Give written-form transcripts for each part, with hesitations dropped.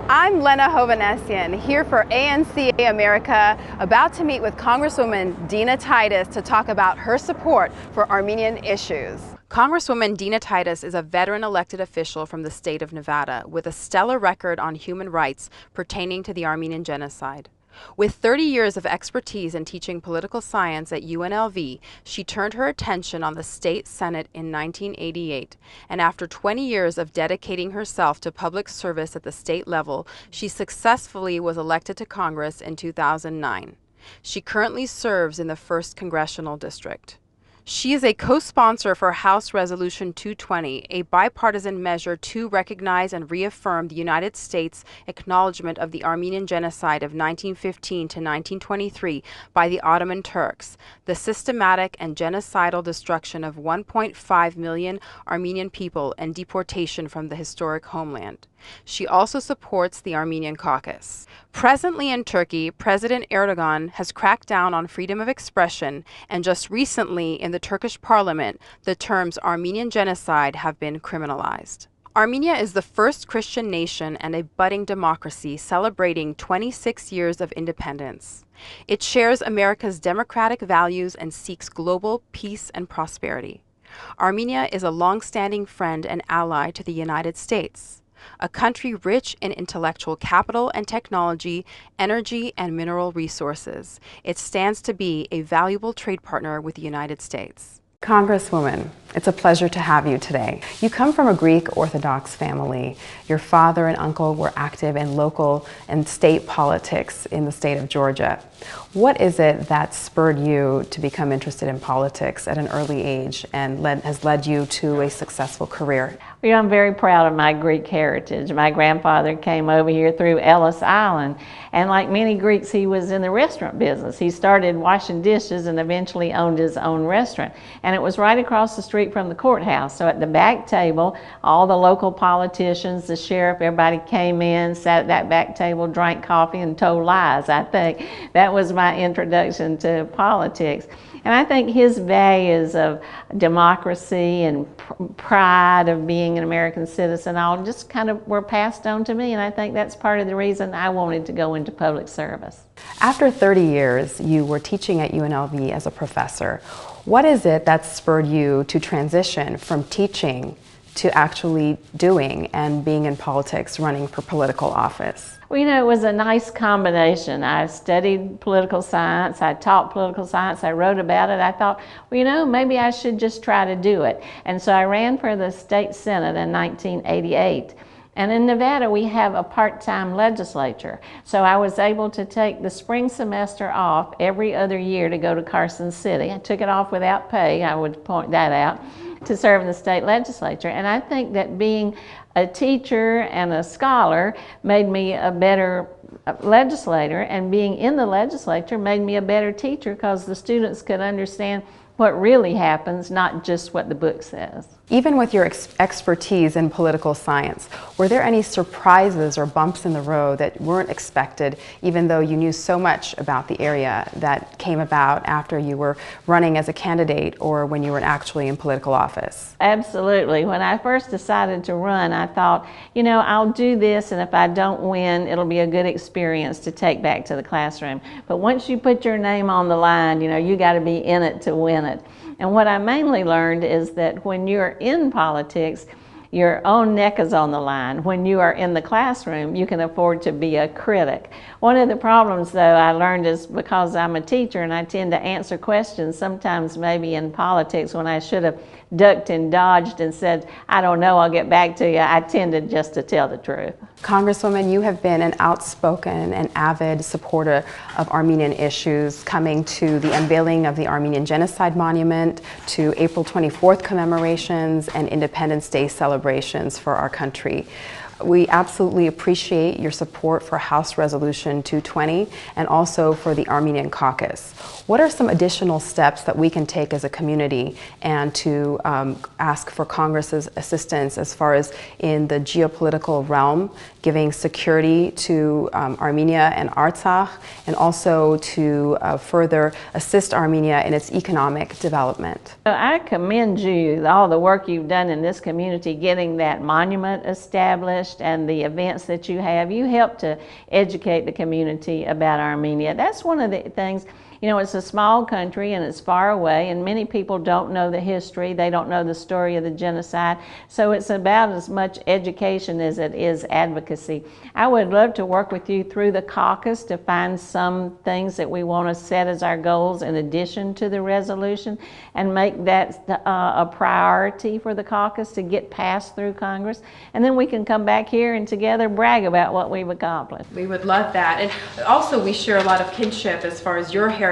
I'm Lena Hovanesian, here for ANCA America, about to meet with Congresswoman Dinta Titus to talk about her support for Armenian issues. Congresswoman Dinta Titus is a veteran elected official from the state of Nevada with a stellar record on human rights pertaining to the Armenian genocide. With 30 years of expertise in teaching political science at UNLV, she turned her attention on the state Senate in 1988, and after 20 years of dedicating herself to public service at the state level, she successfully was elected to Congress in 2009. She currently serves in the 1st Congressional District. She is a co-sponsor for House Resolution 220, a bipartisan measure to recognize and reaffirm the United States' acknowledgement of the Armenian genocide of 1915 to 1923 by the Ottoman Turks, the systematic and genocidal destruction of 1.5 million Armenian people and deportation from the historic homeland. She also supports the Armenian caucus. Presently in Turkey, President Erdogan has cracked down on freedom of expression, and just recently in the Turkish parliament, the terms Armenian genocide have been criminalized. Armenia is the first Christian nation and a budding democracy celebrating 26 years of independence. It shares America's democratic values and seeks global peace and prosperity. Armenia is a long-standing friend and ally to the United States, a country rich in intellectual capital and technology, energy, and mineral resources. It stands to be a valuable trade partner with the United States. Congresswoman, it's a pleasure to have you today. You come from a Greek Orthodox family. Your father and uncle were active in local and state politics in the state of Georgia. What is it that spurred you to become interested in politics at an early age and has led you to a successful career? Well, I'm very proud of my Greek heritage. My grandfather came over here through Ellis Island, and like many Greeks, he was in the restaurant business. He started washing dishes and eventually owned his own restaurant. And it was right across the street from the courthouse. So at the back table, all the local politicians, the sheriff, everybody came in, sat at that back table, drank coffee, and told lies, I think. That was my introduction to politics. And I think his values of democracy and pride of being an American citizen all just kind of were passed on to me, and I think that's part of the reason I wanted to go into public service. After 30 years, you were teaching at UNLV as a professor. What is it that spurred you to transition from teaching to actually doing and being in politics, running for political office? Well, you know, it was a nice combination. I studied political science, I taught political science, I wrote about it. I thought, well, you know, maybe I should just try to do it. And so I ran for the state senate in 1988. And in Nevada, we have a part-time legislature. So I was able to take the spring semester off every other year to go to Carson City. I took it off without pay, I would point that out, to serve in the state legislature. And I think that being a teacher and a scholar made me a better legislator, and being in the legislature made me a better teacher because the students could understand what really happens, not just what the book says. Even with your expertise in political science, were there any surprises or bumps in the road that weren't expected, even though you knew so much about the area, that came about after you were running as a candidate or when you were actually in political office? Absolutely. When I first decided to run, I thought, you know, I'll do this, and if I don't win, it'll be a good experience to take back to the classroom. But once you put your name on the line, you know, you got to be in it to win it. And what I mainly learned is that when you're in politics, your own neck is on the line. When you are in the classroom, you can afford to be a critic. One of the problems, though, I learned is because I'm a teacher and I tend to answer questions, sometimes maybe in politics when I should have ducked and dodged and said, I don't know, I'll get back to you, I tended just to tell the truth. Congresswoman, you have been an outspoken and avid supporter of Armenian issues, coming to the unveiling of the Armenian Genocide Monument, to April 24th commemorations and Independence Day celebrations for our country. We absolutely appreciate your support for House Resolution 220 and also for the Armenian caucus. What are some additional steps that we can take as a community and to ask for Congress's assistance as far as in the geopolitical realm, giving security to Armenia and Artsakh, and also to further assist Armenia in its economic development? I commend you, all the work you've done in this community, getting that monument established, established and the events that you have, you help to educate the community about Armenia. That's one of the things. You know, it's a small country and it's far away, and many people don't know the history. They don't know the story of the genocide. So it's about as much education as it is advocacy. I would love to work with you through the caucus to find some things that we want to set as our goals in addition to the resolution, and make that a priority for the caucus to get passed through Congress. And then we can come back here and together brag about what we've accomplished. We would love that. And also, we share a lot of kinship as far as your heritage.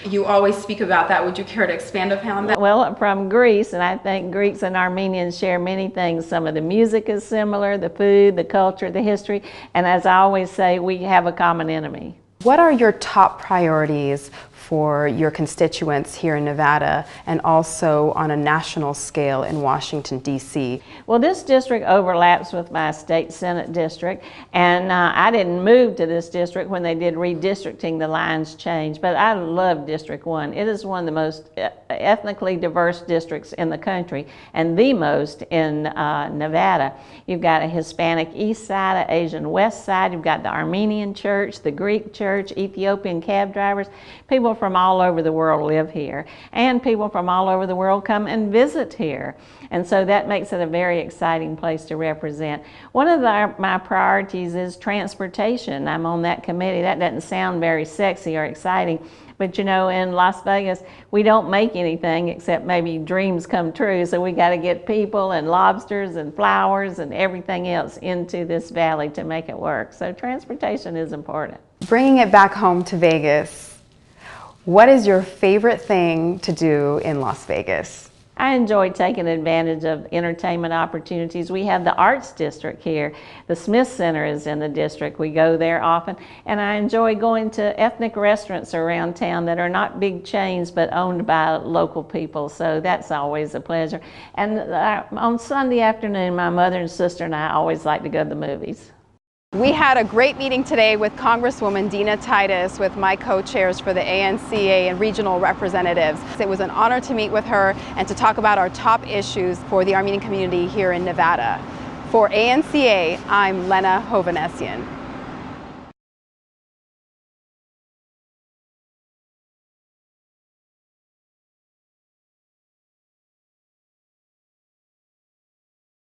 You always speak about that. Would you care to expand upon that? Well, I'm from Greece, and I think Greeks and Armenians share many things. Some of the music is similar, the food, the culture, the history, and as I always say, we have a common enemy. What are your top priorities for your constituents here in Nevada and also on a national scale in Washington, D.C.? Well, this district overlaps with my state Senate district, and I didn't move to this district when they did redistricting, the lines changed, but I love District 1. It is one of the most ethnically diverse districts in the country, and the most in Nevada. You've got a Hispanic east side, an Asian west side, you've got the Armenian church, the Greek church, Ethiopian cab drivers. People from all over the world live here, and people from all over the world come and visit here. And so that makes it a very exciting place to represent. One of my priorities is transportation. I'm on that committee. That doesn't sound very sexy or exciting, but you know, in Las Vegas, we don't make anything except maybe dreams come true. So we got to get people and lobsters and flowers and everything else into this valley to make it work. So transportation is important. Bringing it back home to Vegas, what is your favorite thing to do in Las Vegas? I enjoy taking advantage of entertainment opportunities. We have the Arts District here. The Smith Center is in the district. We go there often. And I enjoy going to ethnic restaurants around town that are not big chains but owned by local people. So that's always a pleasure. And on Sunday afternoon, my mother and sister and I always like to go to the movies. We had a great meeting today with Congresswoman Dinta Titus, with my co-chairs for the ANCA and regional representatives. It was an honor to meet with her and to talk about our top issues for the Armenian community here in Nevada. For ANCA, I'm Lena Hovanesian.